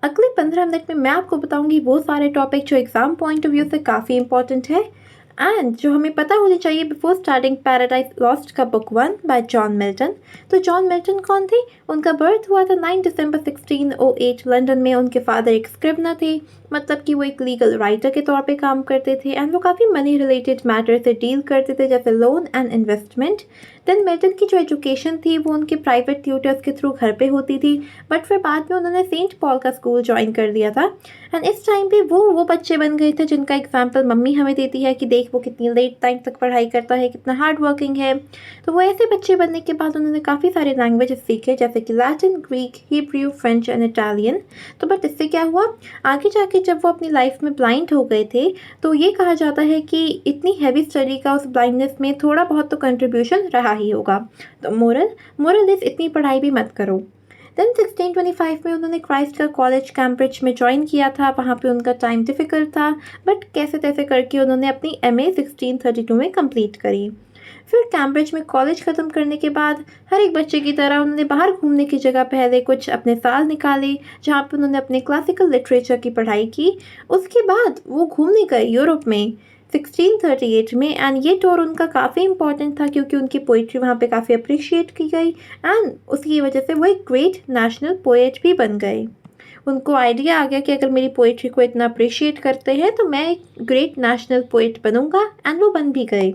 अगले 15 मिनट में मैं आपको बताऊंगी वो सारे टॉपिक जो एग्ज़ाम पॉइंट ऑफ व्यू से काफ़ी इंपॉर्टेंट है एंड जो हमें पता होनी चाहिए बिफोर स्टार्टिंग पैराडाइज लॉस्ट का बुक 1 बाय जॉन मिल्टन। तो जॉन मिल्टन कौन थे? उनका बर्थ हुआ था 9 दिसंबर 1608 लंदन में। उनके फादर एक स्क्रिवनर थे, मतलब कि वो एक लीगल राइटर के तौर पे काम करते थे एंड वो काफ़ी मनी रिलेटेड मैटर से डील करते थे, जैसे loan and investment. Then Milton की जो एजुकेशन थी वो उनके प्राइवेट ट्यूटर्स के थ्रू घर पे होती थी, बट फिर बाद में उन्होंने सेंट पॉल का स्कूल ज्वाइन कर दिया था एंड इस टाइम पे वो बच्चे बन गए थे जिनका एग्जाम्पल मम्मी हमें देती है कि देख वो कितनी लेट टाइम तक पढ़ाई करता है, कितना हार्ड वर्किंग है। तो वो ऐसे बच्चे बनने के बाद उन्होंने काफ़ी सारे लैंग्वेजेस सीखे, जैसे कि Latin, Greek, Hebrew, French and Italian. तो बट इससे क्या हुआ, आगे जाके जब वो अपनी लाइफ में ब्लाइंड हो गए थे तो ये कहा जाता है कि इतनी हैवी स्टडी का उस ब्लाइंडनेस में थोड़ा बहुत तो कंट्रीब्यूशन रहा ही होगा। तो मोरल इस इतनी पढ़ाई भी मत करो। देन 1625 में उन्होंने क्राइस्ट का कॉलेज कैम्ब्रिज में ज्वाइन किया था। वहाँ पे उनका टाइम डिफ़िकल्ट था, बट कैसे तैसे करके उन्होंने अपनी MA 1632 में कंप्लीट करी। फिर कैम्ब्रिज में कॉलेज ख़त्म करने के बाद हर एक बच्चे की तरह उन्होंने बाहर घूमने की जगह पहले कुछ अपने साल निकाले, जहाँ पे उन्होंने अपने क्लासिकल लिटरेचर की पढ़ाई की। उसके बाद वो घूमने गए यूरोप में 1638 में एंड ये टूर उनका काफ़ी इंपॉर्टेंट था क्योंकि उनकी पोइट्री वहाँ पे काफ़ी अप्रिशिएट की गई एंड उसकी वजह से वो एक ग्रेट नेशनल पोएट भी बन गए। उनको आइडिया आ गया कि अगर मेरी पोइट्री को इतना अप्रिशिएट करते हैं तो मैं एक ग्रेट नेशनल पोएट बनूंगा एंड वो बन भी गए।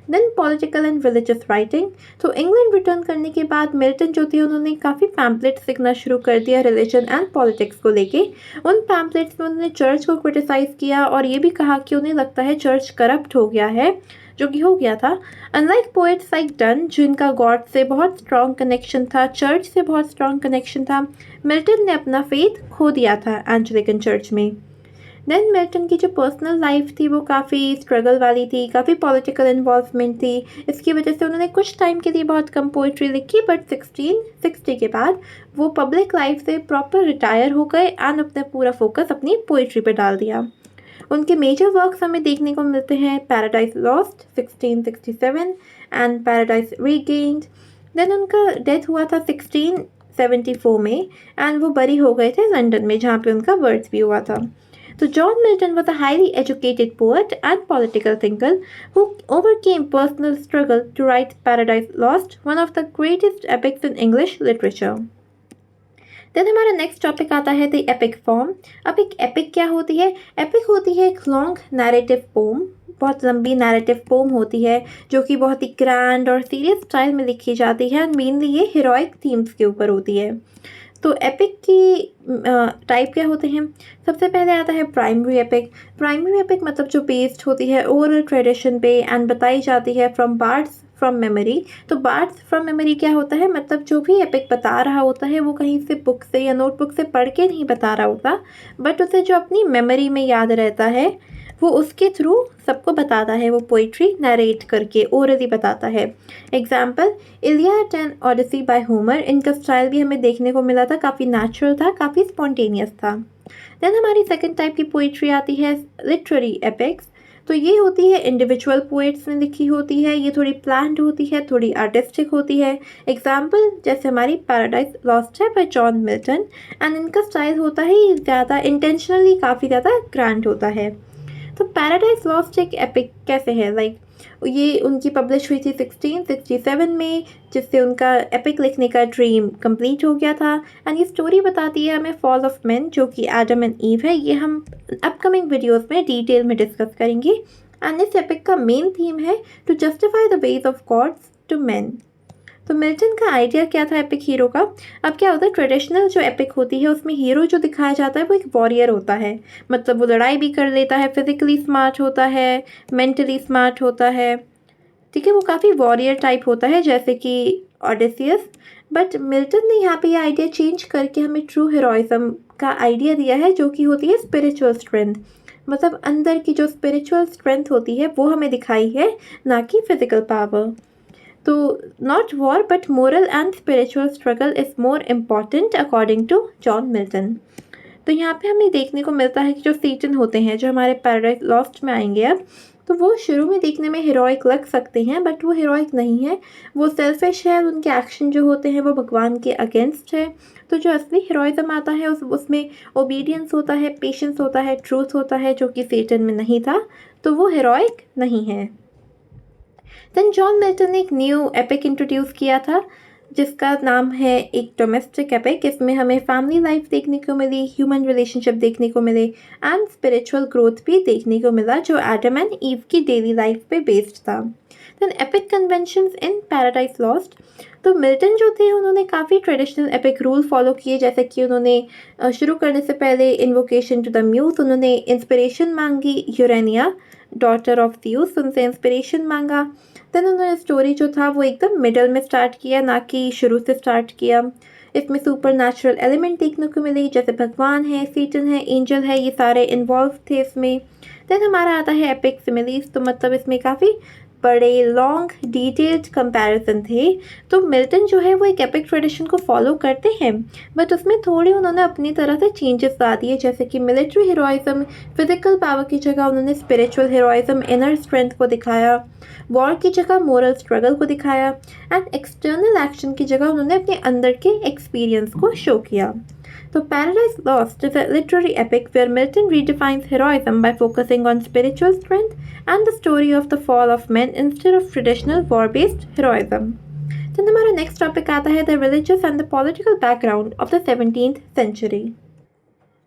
Then political and religious writing. तो इंग्लैंड रिटर्न करने के बाद मिल्टन जो थे उन्होंने काफ़ी पैम्पलेट्स लिखना शुरू कर दिया रिलीजन एंड पॉलिटिक्स को लेके। उन पैम्पलेट्स में उन्होंने चर्च को क्रिटिसाइज़ किया और ये भी कहा कि उन्हें लगता है चर्च करप्ट हो गया है, जो कि हो गया था। अनलाइक पोएट्स लाइक डन जिनका गॉड से बहुत स्ट्रॉन्ग कनेक्शन था, चर्च से बहुत स्ट्रॉन्ग कनेक्शन था, मिल्टन ने अपना फेथ खो दिया था एंग्लिकन चर्च में। देन मिल्टन की जो पर्सनल लाइफ थी वो काफ़ी स्ट्रगल वाली थी, काफ़ी पॉलिटिकल इन्वॉल्वमेंट थी। इसकी वजह से उन्होंने कुछ टाइम के लिए बहुत कम पोइट्री लिखी, बट 1660 के बाद वो पब्लिक लाइफ से प्रॉपर रिटायर हो गए एंड अपना पूरा फोकस अपनी पोइट्री पे डाल दिया। उनके मेजर वर्क्स हमें देखने को मिलते हैं paradise lost 1667 and paradise regained. Then उनका डेथ हुआ था 1674 में एंड वो बरी हो गए थे लंदन में, जहाँ पे उनका बर्थ भी हुआ था। So John Milton was a highly educated poet and political thinker who overcame personal struggle to write Paradise Lost, one of the greatest epics in English literature. Then हमारा नेक्स्ट टॉपिक आता है the epic form. अब एक epic क्या होती है? Epic होती है एक लॉन्ग नैरेटिव पोम, बहुत लंबी नैरेटिव पोम होती है जो कि बहुत ही ग्रैंड और सीरियस स्टाइल में लिखी जाती है एंड मेनली ये हीरोइक थीम्स के ऊपर होती है। तो एपिक की टाइप क्या होते हैं? सबसे पहले आता है प्राइमरी एपिक। प्राइमरी एपिक मतलब जो बेस्ड होती है ओरल ट्रेडिशन पे एंड बताई जाती है फ्रॉम बार्ड्स फ्रॉम मेमोरी। तो बार्ड्स फ्रॉम मेमोरी क्या होता है? मतलब जो भी एपिक बता रहा होता है वो कहीं से बुक से या नोटबुक से पढ़ के नहीं बता रहा होता, बट उसे जो अपनी मेमोरी में याद रहता है वो उसके थ्रू सबको बताता है, वो पोइट्री नरेट करके ओरली बताता है। Example Iliad and Odyssey by Homer. इनका स्टाइल भी हमें देखने को मिला था, काफ़ी नेचुरल था, काफ़ी स्पॉन्टेनियस था। देन हमारी सेकंड टाइप की पोइट्री आती है लिटरेरी एपिक्स। तो ये होती है इंडिविजुअल पोएट्स ने लिखी होती है, ये थोड़ी प्लान्ड होती है, थोड़ी आर्टिस्टिक होती है। एग्जाम्पल जैसे हमारी पैराडाइज लॉस्ट है बाय जॉन मिल्टन एंड इनका स्टाइल होता है ये ज़्यादा इंटेंशनली काफ़ी ज़्यादा ग्रैंड होता है। तो पैराडाइज लॉस्ट एक एपिक कैसे है? ये उनकी पब्लिश हुई थी 1667 में, जिससे उनका एपिक लिखने का ड्रीम कंप्लीट हो गया था एंड ये स्टोरी बताती है हमें फॉल ऑफ मैन, जो कि एडम एंड ईव है। ये हम अपकमिंग वीडियोस में डिटेल में डिस्कस करेंगे एंड इस एपिक का मेन थीम है to justify the ways of gods to man. तो मिल्टन का आइडिया क्या था एपिक हीरो का? अब क्या होता है, ट्रेडिशनल जो एपिक होती है उसमें हीरो जो दिखाया जाता है वो एक वॉरियर होता है, मतलब वो लड़ाई भी कर लेता है, फिजिकली स्मार्ट होता है, मेंटली स्मार्ट होता है, ठीक है, वो काफ़ी वॉरियर टाइप होता है जैसे कि ओडेसियस। बट मिल्टन ने यहाँ पे ये आइडिया चेंज करके हमें ट्रू हीरोइज्म का आइडिया दिया है, जो कि होती है स्पिरिचुअल स्ट्रेंथ। मतलब अंदर की जो स्पिरिचुअल स्ट्रेंथ होती है वो हमें दिखाई है, ना कि फिजिकल पावर। तो not war but moral and spiritual struggle is more important according to John Milton. तो यहाँ पे हमें देखने को मिलता है कि जो सीटन होते हैं जो हमारे पैराडाइज लॉस्ट में आएंगे अब, तो वो शुरू में देखने में हीरोइक लग सकते हैं बट वो हीरोइक नहीं है, वो सेल्फिश है, उनके एक्शन जो होते हैं वो भगवान के अगेंस्ट है। तो जो असली हीरोइज़्म आता है उसमें ओबीडियंस होता है, पेशेंस होता है, ट्रूथ होता है, जो कि सेटन में नहीं था, तो वो हीरोइक नहीं है। देन जॉन मिल्टन ने एक न्यू एपिक इंट्रोड्यूस किया था जिसका नाम है एक डोमेस्टिक एपिक। इसमें हमें फैमिली लाइफ देखने को मिली, ह्यूमन रिलेशनशिप देखने को मिले एंड स्पिरिचुअल ग्रोथ भी देखने को मिला जो एडम एंड ईव की डेली लाइफ पे बेस्ड था। देन एपिक कन्वेंशंस इन पैराडाइज लॉस्ट। तो मिल्टन जो थे उन्होंने काफ़ी ट्रेडिशनल एपिक रूल फॉलो किए, जैसे कि उन्होंने शुरू करने से पहले इन्वोकेशन टू द म्यूज, उन्होंने इंस्पिरेशन मांगी यूरेनिया डॉटर ऑफ ज़्यूस, उनसे इंस्पिरेशन मांगा। देन उन्होंने स्टोरी जो था वो एकदम मिडल में स्टार्ट किया, ना कि शुरू से स्टार्ट किया। इसमें सुपर नेचुरल एलिमेंट देखने को मिले, जैसे भगवान है, सेटन है, एंजल है, ये सारे इन्वॉल्व थे इसमें। देन हमारा आता है एपिक सिमिलीज, तो मतलब इसमें काफ़ी बड़े लॉन्ग डिटेल्ड कंपैरिजन थे। तो मिल्टन जो है वो एक एपिक ट्रेडिशन को फॉलो करते हैं बट उसमें थोड़ी उन्होंने अपनी तरह से चेंजेस ला दिए, जैसे कि मिलिट्री हीरोइज्म, फिजिकल पावर की जगह उन्होंने स्पिरिचुअल हीरोइज्म, इनर स्ट्रेंथ को दिखाया, वॉर की जगह मोरल स्ट्रगल को दिखाया एंड एक्सटर्नल एक्शन की जगह उन्होंने अपने अंदर के एक्सपीरियंस को शो किया। So Paradise Lost is a literary epic where Milton redefines heroism by focusing on spiritual strength and the story of the fall of men instead of traditional war-based heroism. Then हमारा next topic आता है the religious and the political background of the 17th century.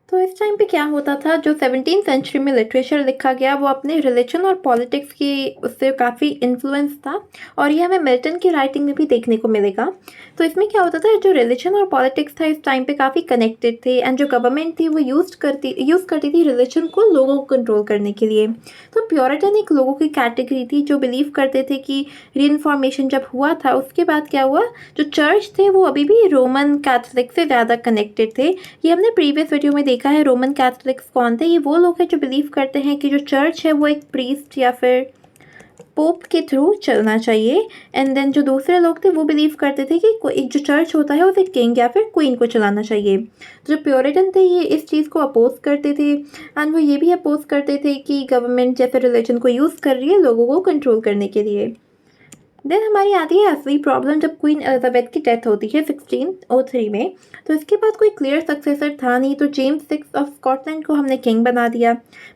तो इस time पे क्या होता था, जो 17th सेंचुरी में लिटरेचर लिखा गया वो अपने रिलीजन और पॉलिटिक्स की उससे काफ़ी इन्फ्लुएंस था और ये हमें मिल्टन की राइटिंग में भी देखने को मिलेगा। तो इसमें क्या होता था, जो रिलीजन और पॉलिटिक्स था इस टाइम पे काफ़ी कनेक्टेड थे एंड जो गवर्नमेंट थी वो यूज़ करती थी रिलीजन को लोगों को कंट्रोल करने के लिए। तो प्योरिटन एक लोगों की कैटेगरी थी जो बिलीव करते थे कि रीइंफॉर्मेशन जब हुआ था उसके बाद क्या हुआ, जो चर्च थे वो अभी भी रोमन कैथोलिक से ज़्यादा कनेक्टेड थे। ये हमने प्रीवियस वीडियो में देखा है रोमन कैथोलिक्स कौन थे, ये वो लोग हैं जो बिलीव करते हैं कि जो चर्च है वो एक प्रीस्ट या फिर पोप के थ्रू चलना चाहिए। एंड देन जो दूसरे लोग थे वो बिलीव करते थे कि एक जो चर्च होता है उसे किंग या फिर क्वीन को चलाना चाहिए। तो जो प्योरिटन थे ये इस चीज़ को अपोज करते थे एंड वो ये भी अपोज करते थे कि गवर्नमेंट जैसे रिलीजन को यूज़ कर रही है लोगों को कंट्रोल करने के लिए। देन हमारी आती है असली प्रॉब्लम जब क्वीन एलिजाबेथ की डेथ होती है 1603 में। तो इसके बाद कोई क्लियर सक्सेसर था नहीं, तो जेम्स सिक्स ऑफ स्कॉटलैंड को हमने किंग बना दिया।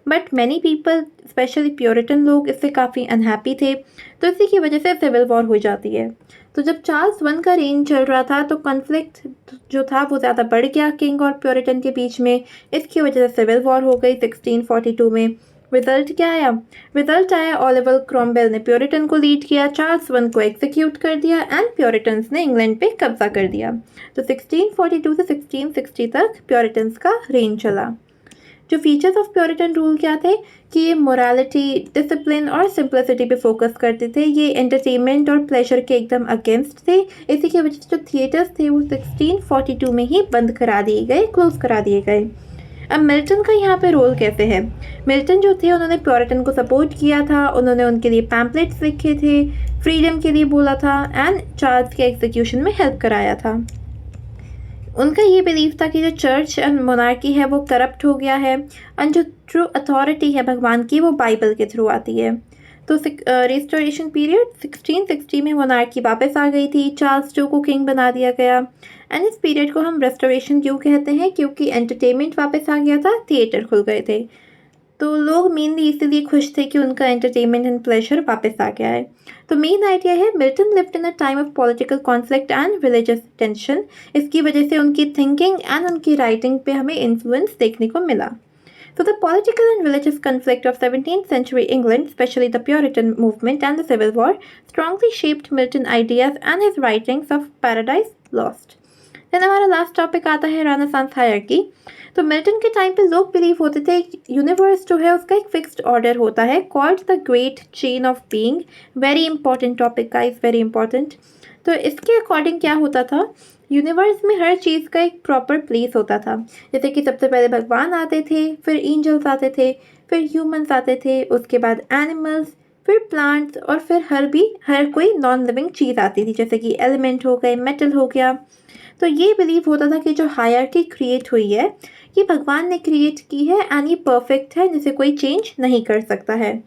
But many people specially puritan लोग इससे काफ़ी अनहैप्पी थे, तो इसी की वजह से सिविल वॉर हो जाती है। तो जब चार्ल्स वन का रेन चल रहा था तो कॉन्फ्लिक्ट जो था वो ज़्यादा बढ़ गया किंग और प्योरिटन के बीच में, इसकी वजह से सिविल वॉर हो गई 1642 में। रिजल्ट क्या आया, रिजल्ट आया ओलिवर क्रॉमवेल ने प्योरिटन को लीड किया, चार्ल्स वन को एग्जीक्यूट कर दिया एंड प्योरिटन्स ने इंग्लैंड पे कब्जा कर दिया। तो 1642 से 1660 तक प्योरिटन्स का रेन चला। जो फीचर्स ऑफ प्योरिटन रूल क्या थे कि ये मोरालिटी, डिसिप्लिन और सिंप्लिसिटी पे फोकस करते थे, ये एंटरटेनमेंट और प्लेजर के एकदम अगेंस्ट थे। इसी की वजह से जो थिएटर्स थे वो 1642 में ही बंद करा दिए गए, क्लोज करा दिए गए। अब मिल्टन का यहाँ पे रोल कैसे है, मिल्टन जो थे उन्होंने प्योरिटन को सपोर्ट किया था, उन्होंने उनके लिए पैम्पलेट्स लिखे थे, फ्रीडम के लिए बोला था एंड चार्ल्स के एग्जीक्यूशन में हेल्प कराया था। उनका ये बिलीव था कि जो चर्च एंड मोनार्की है वो करप्ट हो गया है एंड जो ट्रू अथॉरिटी है भगवान की वो बाइबल के थ्रू आती है। तो रिस्टोरेशन पीरियड 1660 में मोनार्की वापस आ गई थी, चार्ल्स टू को किंग बना दिया गया एंड इस पीरियड को हम रेस्टोरेशन क्यों कहते हैं, क्योंकि एंटरटेनमेंट वापस आ गया था, थिएटर खुल गए थे। तो लोग मेनली इसीलिए खुश थे कि उनका एंटरटेनमेंट एंड प्लेजर वापस आ गया है। तो मेन आइडिया है Milton lived in a time of political conflict and religious tension, इसकी वजह से उनकी थिंकिंग एंड उनकी राइटिंग पे हमें इन्फ्लुएंस देखने को मिला। So the political and religious conflict of 17th century England, especially the Puritan movement and the Civil War, strongly shaped Milton's ideas and his writings of Paradise Lost. Then हमारा last topic आता है renaissance hierarchy. तो Milton के time पे लोग believe होते थे universe जो है उसका एक फिक्स्ड ऑर्डर होता है called the great chain of being. Very important topic guys, very important. तो इसके अकॉर्डिंग क्या होता था, यूनिवर्स में हर चीज़ का एक प्रॉपर प्लेस होता था। जैसे कि सबसे पहले भगवान आते थे, फिर एंजल्स आते थे, फिर ह्यूमंस आते थे, उसके बाद एनिमल्स, फिर प्लांट्स और फिर हर कोई नॉन लिविंग चीज़ आती थी, जैसे कि एलिमेंट हो गए, मेटल हो गया। तो ये बिलीव होता था कि जो हायरार्की क्रिएट हुई है ये भगवान ने क्रिएट की है एंड ये परफेक्ट है, जिसे कोई चेंज नहीं कर सकता है।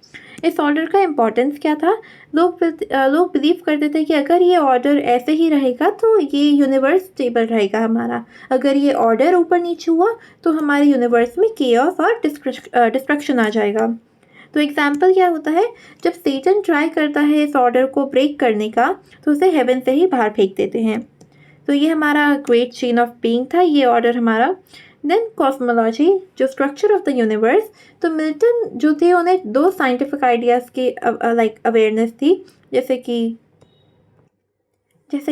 इस ऑर्डर का इम्पोर्टेंस क्या था? लोग बिलीव करते थे कि अगर ये ऑर्डर ऐसे ही रहेगा तो ये यूनिवर्स स्टेबल रहेगा हमारा। अगर ये ऑर्डर ऊपर नीचे हुआ तो हमारे यूनिवर्स में केओस और डिस्ट्रक्शन आ जाएगा। तो एग्जाम्पल क्या होता है, जब सेटन ट्राई करता है इस ऑर्डर को ब्रेक करने का तो उसे हेवन से ही बाहर फेंक देते हैं। तो ये हमारा ग्रेट चेन ऑफ बीइंग था, ये ऑर्डर हमारा। देन कॉस्मोलॉजी, जो स्ट्रक्चर ऑफ द यूनिवर्स। तो मिल्टन जो थे उन्हें दो साइंटिफिक आइडियाज़ की लाइक अवेयरनेस थी, जैसे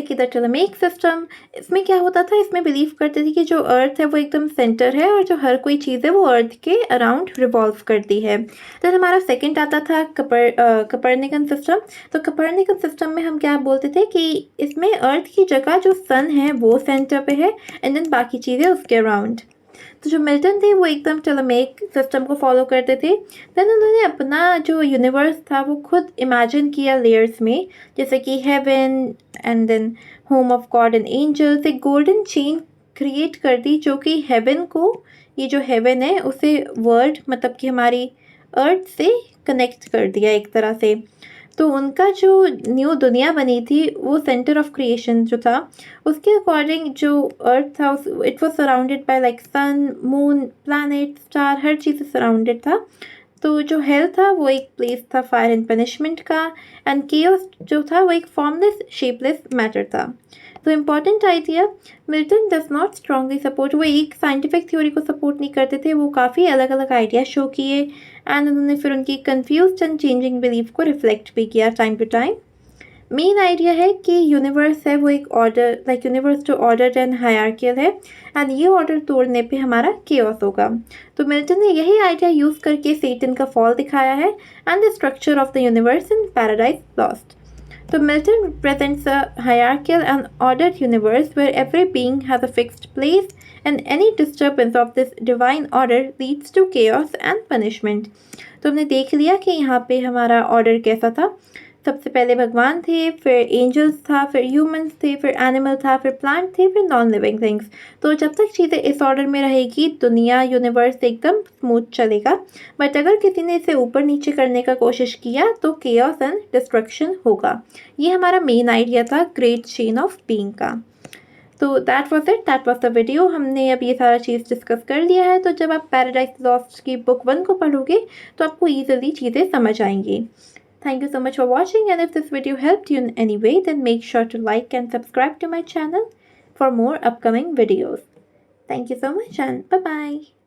कि द टोलेमिक सिस्टम। इसमें क्या होता था, इसमें बिलीव करते थे कि जो अर्थ है वो एकदम सेंटर है और जो हर कोई चीज़ है वो अर्थ के अराउंड रिवॉल्व करती है। तो हमारा सेकंड आता था कपर्निकन सिस्टम। तो कपर्निकन सिस्टम में हम क्या बोलते थे कि इसमें अर्थ की जगह जो सन है वो सेंटर पे है एंड देन बाकी चीज़ें उसके अराउंड। तो जो मिल्टन थे वो एकदम टोलेमिक सिस्टम को फॉलो करते थे। देन उन्होंने अपना जो यूनिवर्स था वो खुद इमेजिन किया लेयर्स में, जैसे कि heaven and then home of God and angels. एक गोल्डन चेन क्रिएट कर दी जो कि हेवन को, ये जो हेवन है उसे वर्ल्ड मतलब कि हमारी अर्थ से कनेक्ट कर दिया एक तरह से। तो उनका जो न्यू दुनिया बनी थी वो सेंटर ऑफ क्रिएशन जो था उसके अकॉर्डिंग जो अर्थ था it was surrounded by like sun, moon, planet, star, हर चीज़ से सराउंडेड था। तो जो हेल था वो एक प्लेस था फायर एंड पनिशमेंट का, एंड केओस जो था वो एक फॉर्मलेस शेपलेस मैटर था। तो important idea, Milton does not strongly support, वो एक साइंटिफिक थ्योरी को सपोर्ट नहीं करते थे, वो काफ़ी अलग अलग आइडिया शो किए एंड उन्होंने फिर उनकी कन्फ्यूज एंड चेंजिंग बिलीफ को रिफ्लेक्ट भी किया time to time. Main idea है कि यूनिवर्स है वो एक ऑर्डर, लाइक यूनिवर्स जो ऑर्डर एंड हायरार्कियल है एंड ये ऑर्डर तोड़ने पे हमारा केओस होगा। तो मिल्टन ने यही आइडिया यूज़ करके सेटन का फॉल दिखाया है and the structure of the universe in paradise lost. So Milton represents a hierarchical and ordered universe where every being has a fixed place and any disturbance of this divine order leads to chaos and punishment. तो हमने देख लिया कि यहाँ पे हमारा order कैसा था। सबसे पहले भगवान थे, फिर एंजल्स था, फिर ह्यूमंस थे, फिर एनिमल था, फिर प्लांट थे, फिर नॉन लिविंग थिंग्स। तो जब तक चीज़ें इस ऑर्डर में रहेगी दुनिया यूनिवर्स एकदम स्मूथ चलेगा, बट अगर किसी ने इसे ऊपर नीचे करने का कोशिश किया तो केओस एंड डिस्ट्रक्शन होगा। ये हमारा मेन आइडिया था ग्रेट चेन ऑफ बीइंग का। तो that was it, that was the video. हमने अब ये सारा चीज़ डिस्कस कर लिया है। तो जब आप पैराडाइज लॉस्ट की बुक 1 को पढ़ोगे तो आपको ईजिली चीज़ें समझ आएंगी। Thank you so much for watching, and if this video helped you in any way, then make sure to like and subscribe to my channel for more upcoming videos. Thank you so much and bye bye.